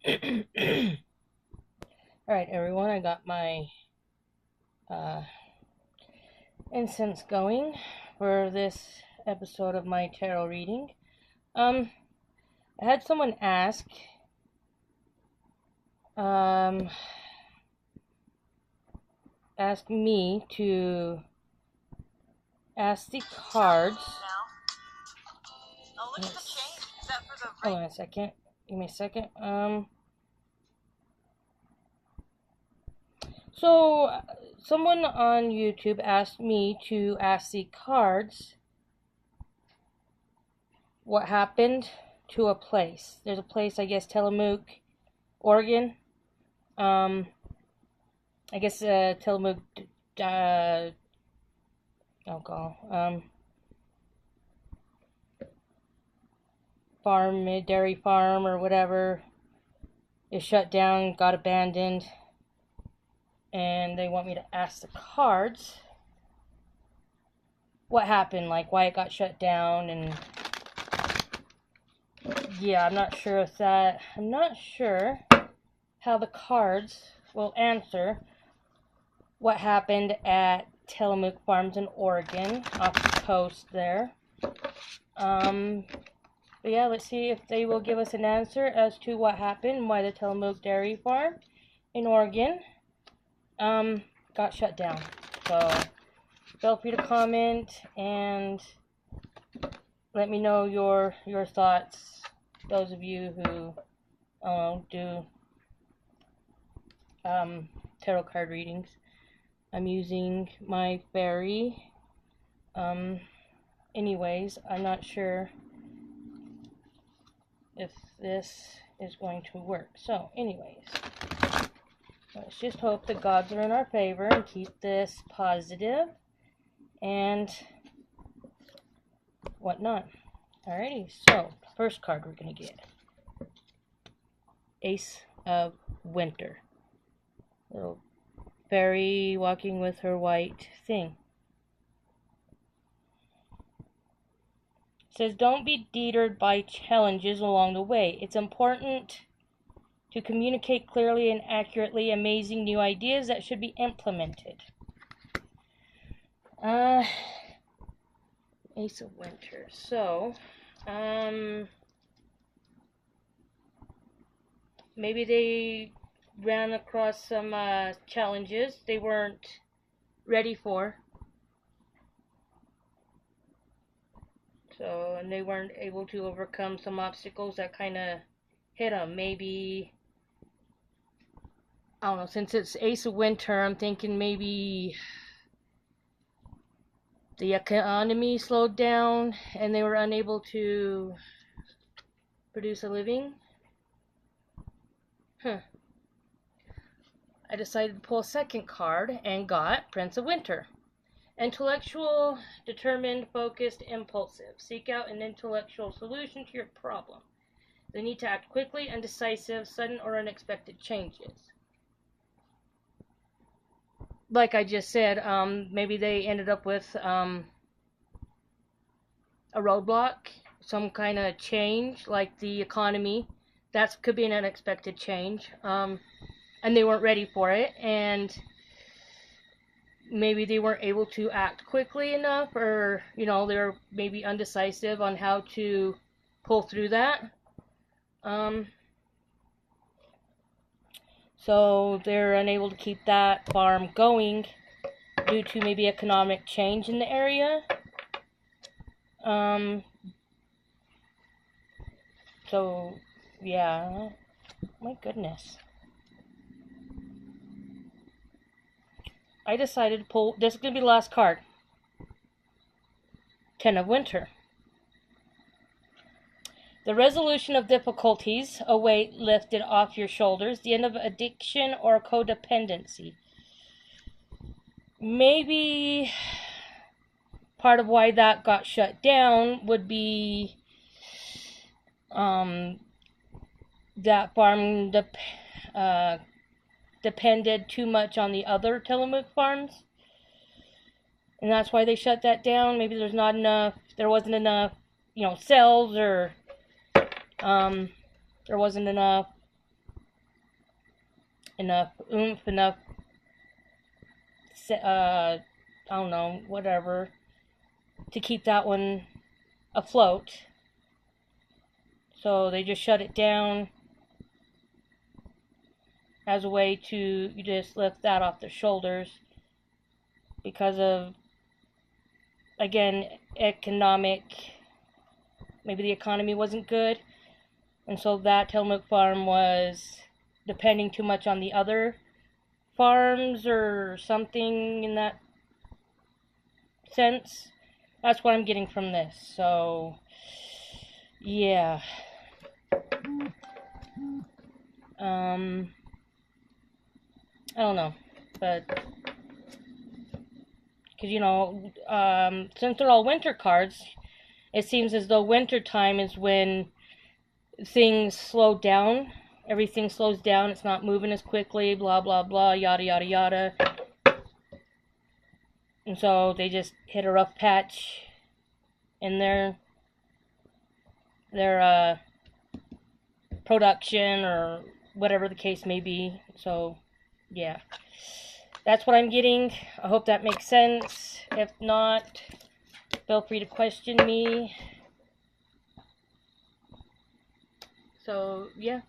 Alright, everyone, I got my incense going for this episode of my tarot reading. I had someone ask, me to ask the cards. Hold on a second. Give me a second. So, someone on YouTube asked me to ask the cards what happened to a place. There's a place, I guess, Tillamook, Oregon. I guess Tillamook, farm, dairy farm or whatever is shut down, got abandoned, and they want me to ask the cards what happened, like why it got shut down. And yeah, I'm not sure how the cards will answer what happened at Tillamook Farms in Oregon, off the coast there. But yeah, let's see if they will give us an answer as to what happened and why the Tillamook Dairy Farm in Oregon got shut down. So feel free to comment and let me know your thoughts, those of you who do tarot card readings. I'm using my faerie. Anyways, I'm not sure if this is going to work. So anyways, let's just hope the gods are in our favor and keep this positive and whatnot. Alrighty, so first card we're gonna get, Ace of Winter. Little fairy walking with her white thing. It says, don't be deterred by challenges along the way. It's important to communicate clearly and accurately amazing new ideas that should be implemented. Ace of Winter. So, maybe they ran across some challenges they weren't ready for. So, and they weren't able to overcome some obstacles that kind of hit them. Maybe, I don't know, since it's Ace of Winter, I'm thinking maybe the economy slowed down and they were unable to produce a living. I decided to pull a second card and got Prince of Winter. Intellectual, determined, focused, impulsive. Seek out an intellectual solution to your problem. They need to act quickly and decisive, sudden or unexpected changes. Like I just said, maybe they ended up with a roadblock, some kind of change, like the economy. That could be an unexpected change. And they weren't ready for it, and maybe they weren't able to act quickly enough, or they were maybe undecisive on how to pull through that. So they're unable to keep that farm going due to maybe economic change in the area. So yeah, my goodness. I decided to pull, this is going to be the last card, Ten of Winter. The resolution of difficulties, a weight lifted off your shoulders, the end of addiction or codependency. Maybe part of why that got shut down would be that farm depended too much on the other Tillamook farms, and that's why they shut that down. Maybe there wasn't enough, sales, or there wasn't enough enough oomph, enough, I don't know, whatever, to keep that one afloat. So they just shut it down as a way to you just lift that off their shoulders because of, again, maybe the economy wasn't good, and so that Tillamook farm was depending too much on the other farms or something in that sense. That's what I'm getting from this. So yeah, I don't know, but because since they're all winter cards, it seems as though winter time is when things slow down. Everything slows down. It's not moving as quickly. Blah blah blah. Yada yada yada. And so they just hit a rough patch in their production or whatever the case may be. So yeah, that's what I'm getting. I hope that makes sense. If not, feel free to question me. So yeah,